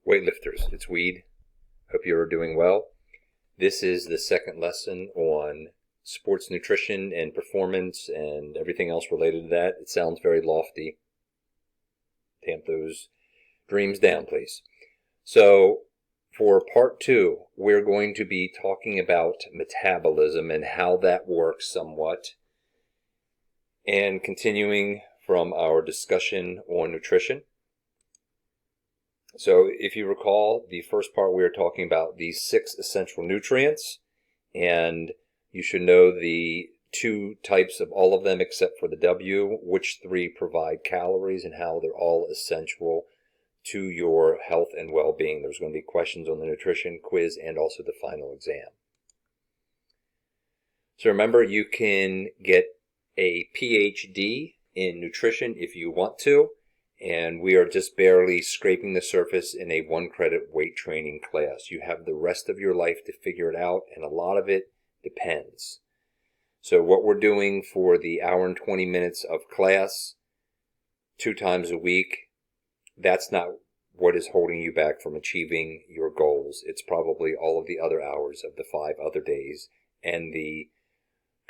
Weightlifters, it's Weed. Hope you're doing well. This is the second lesson on sports nutrition and performance and everything else related to that. It sounds very lofty. Tamp those dreams down, please. So for part 2, we're going to be talking about metabolism and how that works somewhat, and continuing from our discussion on nutrition. So if you recall, the first part we were talking about the 6 essential nutrients, and you should know the 2 types of all of them except for the W, which 3 provide calories and how they're all essential to your health and well-being. There's going to be questions on the nutrition quiz and also the final exam. So remember, you can get a PhD in nutrition if you want to, and we are just barely scraping the surface in a 1-credit weight training class. You have the rest of your life to figure it out, and a lot of it depends. So what we're doing for the hour and 20 minutes of class 2 times a week, that's not what is holding you back from achieving your goals. It's probably all of the other hours of the 5 other days and the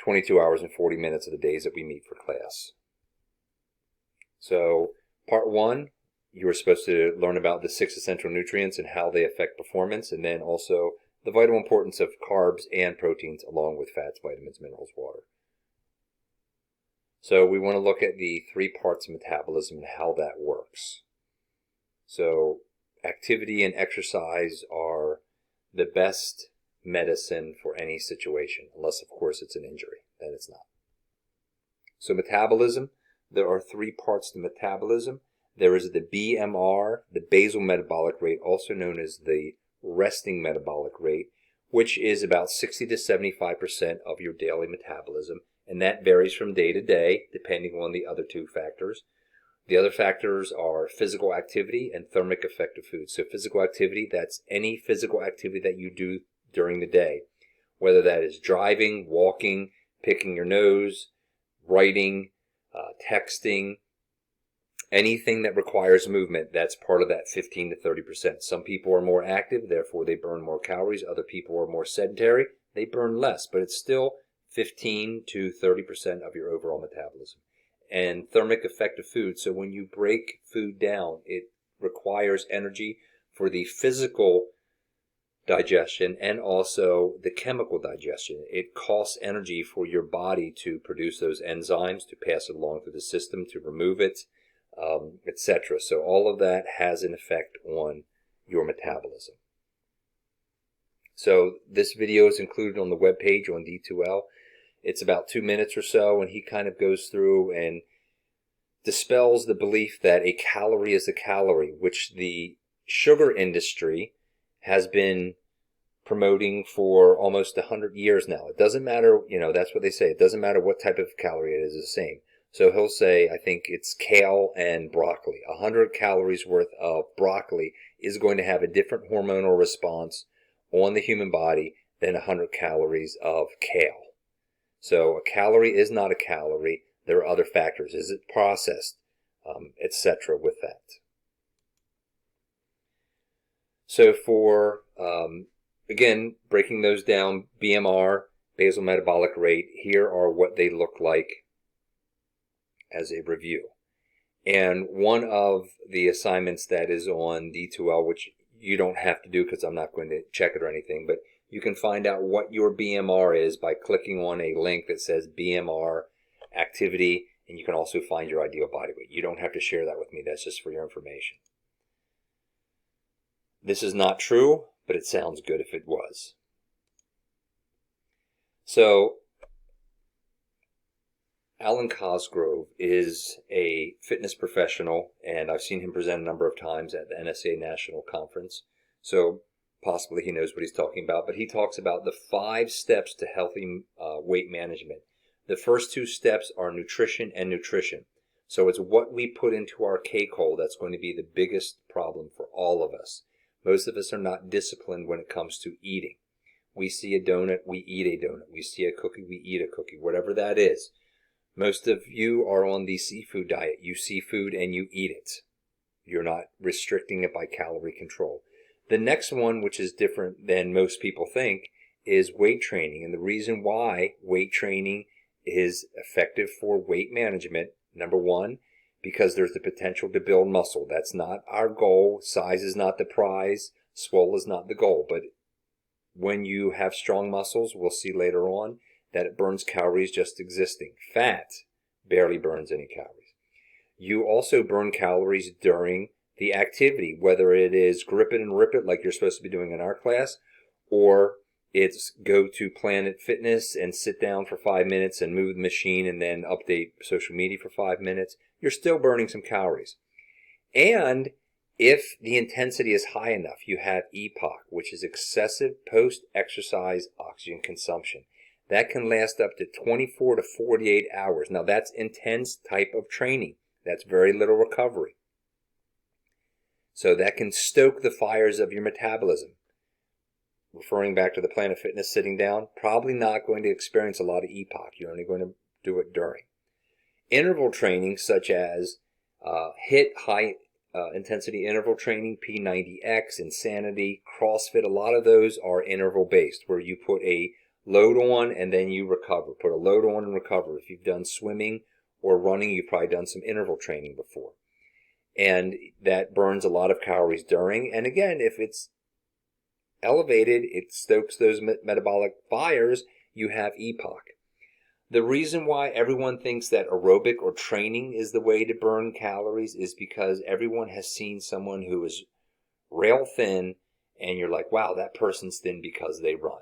22 hours and 40 minutes of the days that we meet for class. So part 1, you were supposed to learn about the 6 essential nutrients and how they affect performance, and then also the vital importance of carbs and proteins along with fats, vitamins, minerals, water. So we want to look at the 3 parts of metabolism and how that works. So activity and exercise are the best medicine for any situation, unless of course it's an injury, then it's not. So metabolism, there are 3 parts to metabolism. There is the BMR, the basal metabolic rate, also known as the resting metabolic rate, which is about 60 to 75% of your daily metabolism, and that varies from day to day depending on the other 2 factors. The other factors are physical activity and thermic effect of food. So physical activity, that's any physical activity that you do during the day, whether that is driving, walking, picking your nose, writing, texting, anything that requires movement. That's part of that 15 to 30%. Some people are more active, therefore they burn more calories. Other people are more sedentary, they burn less, but it's still 15 to 30% of your overall metabolism. And thermic effect of food, so when you break food down, it requires energy for the physical digestion and also the chemical digestion. It costs energy for your body to produce those enzymes, to pass it along through the system, to remove it, etc. So all of that has an effect on your metabolism. So this video is included on the webpage on D2L. It's about 2 minutes or so, and he kind of goes through and dispels the belief that a calorie is a calorie, which the sugar industry has been promoting for almost 100 years now. It doesn't matter, that's what they say. It doesn't matter what type of calorie it is, it's the same. So he'll say, I think it's kale and broccoli. 100 calories worth of broccoli is going to have a different hormonal response on the human body than 100 calories of kale. So a calorie is not a calorie. There are other factors. Is it processed, etc. with that? So for, again, breaking those down, BMR, basal metabolic rate, here are what they look like as a review. And one of the assignments that is on D2L, which you don't have to do because I'm not going to check it or anything, but you can find out what your BMR is by clicking on a link that says BMR activity, and you can also find your ideal body weight. You don't have to share that with me. That's just for your information. This is not true, but it sounds good if it was. So Alan Cosgrove is a fitness professional, and I've seen him present a number of times at the NSA National Conference. So possibly he knows what he's talking about, but he talks about the 5 steps to healthy weight management. The first 2 steps are nutrition and nutrition. So it's what we put into our cake hole that's going to be the biggest problem for all of us. Most of us are not disciplined when it comes to eating. We see a donut, we eat a donut. We see a cookie, we eat a cookie, whatever that is. Most of you are on the seafood diet. You see food and you eat it. You're not restricting it by calorie control. The next one, which is different than most people think, is weight training. And the reason why weight training is effective for weight management, number one, because there's the potential to build muscle. That's not our goal. Size is not the prize. Swole is not the goal. But when you have strong muscles, we'll see later on that it burns calories just existing. Fat barely burns any calories. You also burn calories during the activity, whether it is grip it and rip it like you're supposed to be doing in our class, or it's go to Planet Fitness and sit down for 5 minutes and move the machine and then update social media for 5 minutes. You're still burning some calories. And if the intensity is high enough, you have EPOC, which is excessive post-exercise oxygen consumption. That can last up to 24 to 48 hours. Now, that's intense type of training. That's very little recovery. So that can stoke the fires of your metabolism. Referring back to the Planet Fitness sitting down, probably not going to experience a lot of EPOC. You're only going to do it during. Interval training, such as HIIT, high intensity interval training, P90X, Insanity, CrossFit, a lot of those are interval based, where you put a load on and then you recover. Put a load on and recover. If you've done swimming or running, you've probably done some interval training before. And that burns a lot of calories during. And again, if it's elevated, it stokes those metabolic fires, you have EPOC. The reason why everyone thinks that aerobic or training is the way to burn calories is because everyone has seen someone who is rail thin and you're like, wow, that person's thin because they run.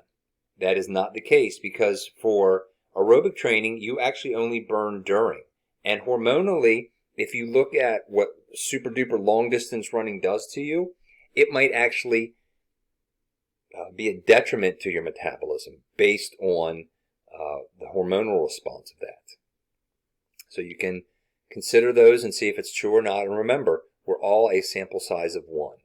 That is not the case, because for aerobic training, you actually only burn during. And hormonally, if you look at what super duper long distance running does to you, it might actually be a detriment to your metabolism based on the hormonal response of that. So you can consider those and see if it's true or not. And remember, we're all a sample size of 1.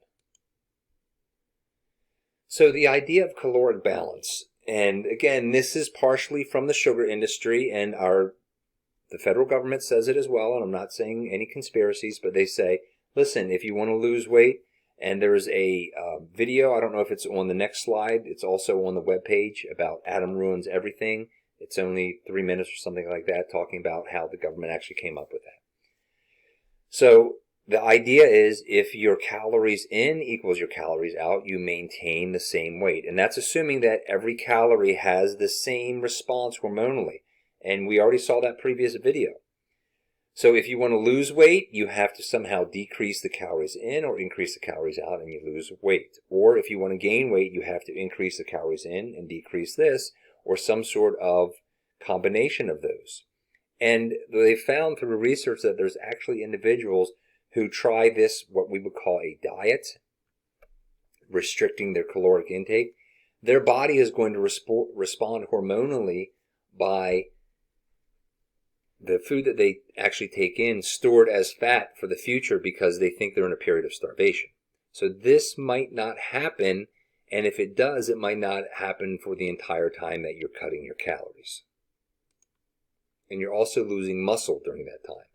So the idea of caloric balance, and again, this is partially from the sugar industry, and the federal government says it as well, and I'm not saying any conspiracies, but they say, listen, if you want to lose weight, and there's a video, I don't know if it's on the next slide, it's also on the webpage, about Adam Ruins Everything. It's only 3 minutes or something like that, talking about how the government actually came up with that. So the idea is, if your calories in equals your calories out, you maintain the same weight. And that's assuming that every calorie has the same response hormonally. And we already saw that previous video. So if you want to lose weight, you have to somehow decrease the calories in or increase the calories out, and you lose weight. Or if you want to gain weight, you have to increase the calories in and decrease this, or some sort of combination of those. And they found through research that there's actually individuals who try this, what we would call a diet, restricting their caloric intake. Their body is going to respond hormonally by the food that they actually take in stored as fat for the future, because they think they're in a period of starvation. So this might not happen, and if it does, it might not happen for the entire time that you're cutting your calories. And you're also losing muscle during that time.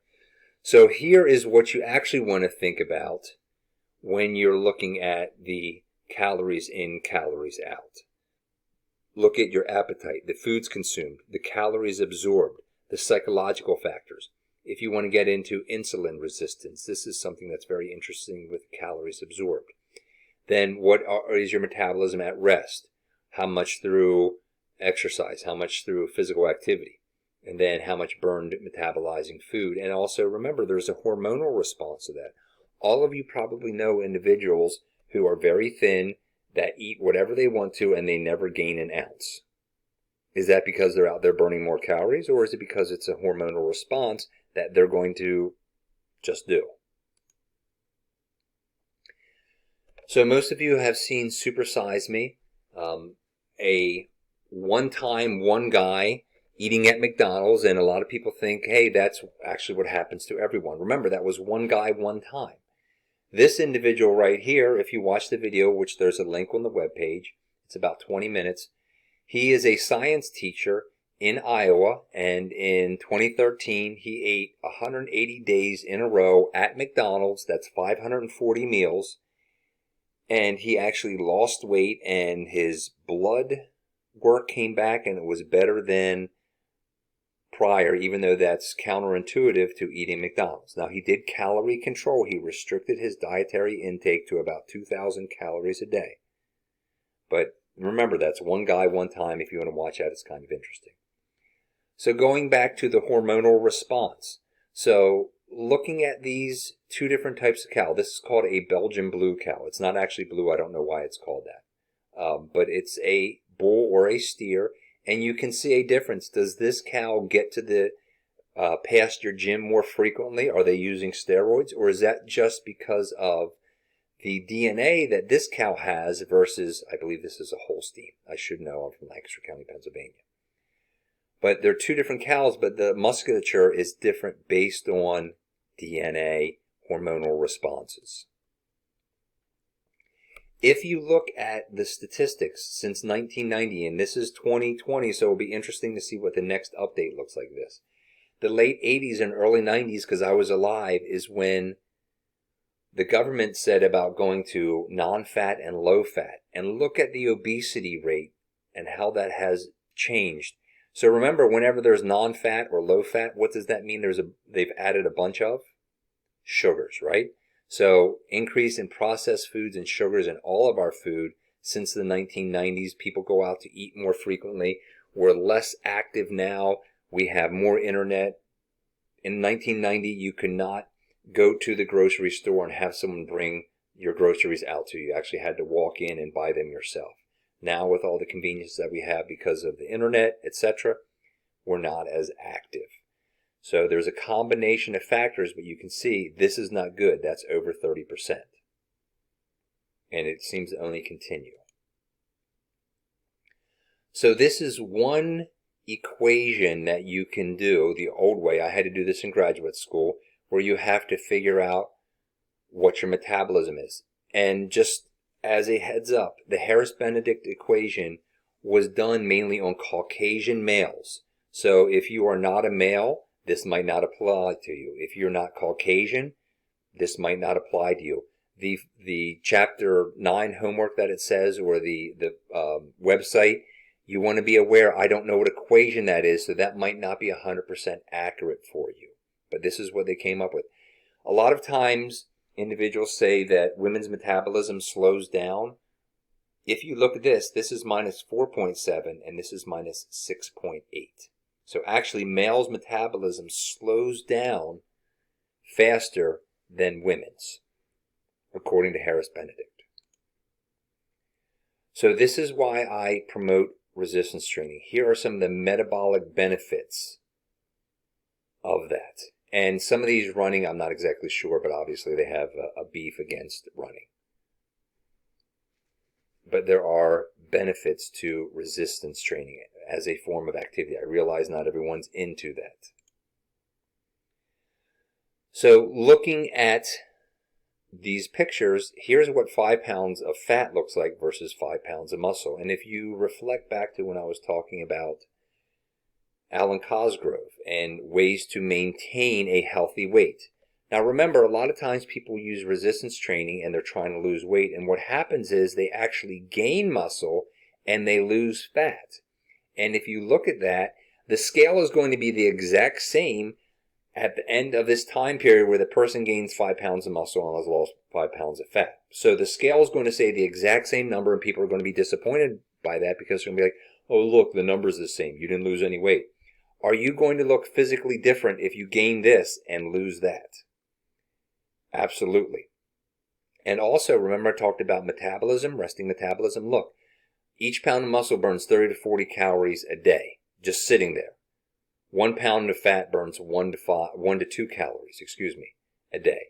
So here is what you actually want to think about when you're looking at the calories in, calories out. Look at your appetite, the foods consumed, the calories absorbed, the psychological factors. If you want to get into insulin resistance, this is something that's very interesting with calories absorbed. Then what is your metabolism at rest? How much through exercise? How much through physical activity? And then how much burned metabolizing food? And also remember, there's a hormonal response to that. All of you probably know individuals who are very thin that eat whatever they want to and they never gain an ounce. Is that because they're out there burning more calories, or is it because it's a hormonal response that they're going to just do? So most of you have seen Super Size Me, a one guy eating at McDonald's, and a lot of people think, hey, that's actually what happens to everyone. Remember, that was one guy, one time. This individual right here, if you watch the video, which there's a link on the webpage, it's about 20 minutes, he is a science teacher in Iowa, and in 2013 he ate 180 days in a row at McDonald's. That's 540 meals. And he actually lost weight, and his blood work came back, and it was better than prior, even though that's counterintuitive to eating McDonald's. Now, he did calorie control. He restricted his dietary intake to about 2,000 calories a day. But remember, that's one guy, one time. If you want to watch that, it's kind of interesting. So going back to the hormonal response. So looking at these two different types of cow. This is called a Belgian blue cow. It's not actually blue. I don't know why it's called that. But it's a bull or a steer. And you can see a difference. Does this cow get to the pasture gym more frequently? Are they using steroids? Or is that just because of the DNA that this cow has versus, I believe this is a Holstein. I should know. I'm from Lancaster County, Pennsylvania. But they're two different cows, but the musculature is different based on DNA hormonal responses. If you look at the statistics since 1990, and this is 2020, so it'll be interesting to see what the next update looks like this. The late 80s and early 90s, because I was alive, is when the government said about going to non-fat and low-fat. And look at the obesity rate and how that has changed. So remember, whenever there's non-fat or low-fat, what does that mean? They've added a bunch of sugars, right? So increase in processed foods and sugars in all of our food since the 1990s. People go out to eat more frequently. We're less active now. We have more internet. In 1990, you could not go to the grocery store and have someone bring your groceries out to you. You actually had to walk in and buy them yourself. Now, with all the convenience that we have because of the internet, etc., we're not as active. So there's a combination of factors, but you can see this is not good. That's over 30%. And it seems to only continue. So this is one equation that you can do the old way. I had to do this in graduate school, where you have to figure out what your metabolism is. And just as a heads up, the Harris-Benedict equation was done mainly on Caucasian males. So if you are not a male, this might not apply to you. If you're not Caucasian, this might not apply to you. The chapter 9 homework that it says, or the website, you want to be aware, I don't know what equation that is, so that might not be 100% accurate for you. But this is what they came up with. A lot of times, individuals say that women's metabolism slows down. If you look at this is minus 4.7 and this is minus 6.8. So actually, males' metabolism slows down faster than women's, according to Harris-Benedict. So this is why I promote resistance training. Here are some of the metabolic benefits of that. And some of these running, I'm not exactly sure, but obviously they have a beef against running. But there are benefits to resistance training as a form of activity. I realize not everyone's into that. So looking at these pictures, here's what 5 pounds of fat looks like versus 5 pounds of muscle. And if you reflect back to when I was talking about Alan Cosgrove and ways to maintain a healthy weight. Now remember, a lot of times people use resistance training and they're trying to lose weight, and what happens is they actually gain muscle and they lose fat. And if you look at that, the scale is going to be the exact same at the end of this time period where the person gains 5 pounds of muscle and has lost 5 pounds of fat. So the scale is going to say the exact same number, and people are going to be disappointed by that because they're going to be like, oh look, the number's the same. You didn't lose any weight. Are you going to look physically different if you gain this and lose that? Absolutely. And also, remember I talked about metabolism, resting metabolism. Look, each pound of muscle burns 30 to 40 calories a day, just sitting there. 1 pound of fat burns 1 to 2 calories, a day.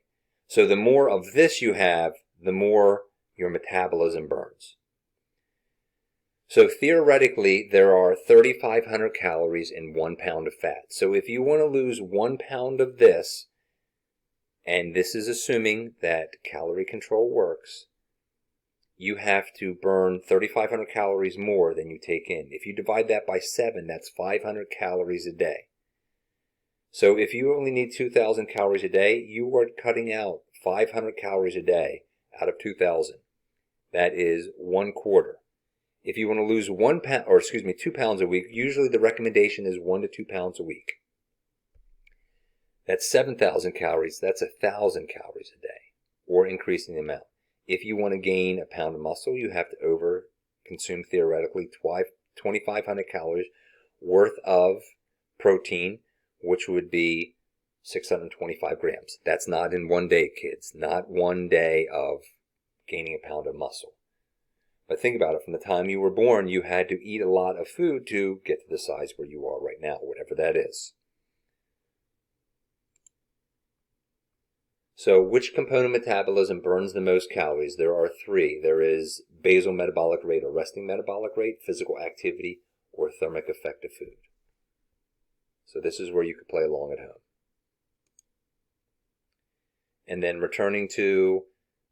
So the more of this you have, the more your metabolism burns. So theoretically, there are 3,500 calories in 1 pound of fat. So if you want to lose 1 pound of this, and this is assuming that calorie control works, you have to burn 3,500 calories more than you take in. If you divide that by 7, that's 500 calories a day. So if you only need 2,000 calories a day, you are cutting out 500 calories a day out of 2,000. That is 1/4. If you want to lose 2 pounds a week, usually the recommendation is 1 to 2 pounds a week. That's 7,000 calories. That's 1,000 calories a day, or increasing the amount. If you want to gain a pound of muscle, you have to consume theoretically 2,500 calories worth of protein, which would be 625 grams. That's not in one day, kids. Not one day of gaining a pound of muscle. But think about it. From the time you were born, you had to eat a lot of food to get to the size where you are right now, whatever that is. So which component of metabolism burns the most calories? There are 3. There is basal metabolic rate or resting metabolic rate, physical activity, or thermic effect of food. So this is where you could play along at home. And then returning to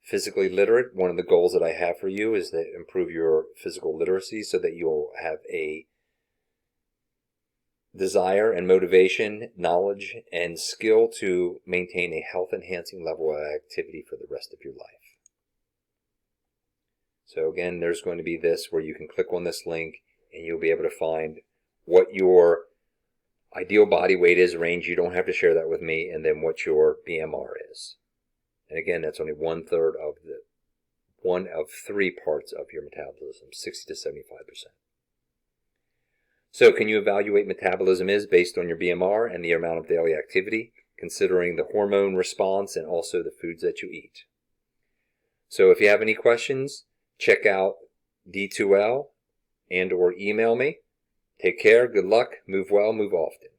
physically literate, one of the goals that I have for you is to improve your physical literacy so that you'll have a desire and motivation, knowledge, and skill to maintain a health-enhancing level of activity for the rest of your life. So again, there's going to be this where you can click on this link and you'll be able to find what your ideal body weight is, range. You don't have to share that with me, and then what your BMR is. And again, that's only 1/3 of one of 3 parts of your metabolism, 60 to 75%. So can you evaluate metabolism is based on your BMR and the amount of daily activity, considering the hormone response and also the foods that you eat. So if you have any questions, check out D2L and or email me. Take care, good luck, move well, move often.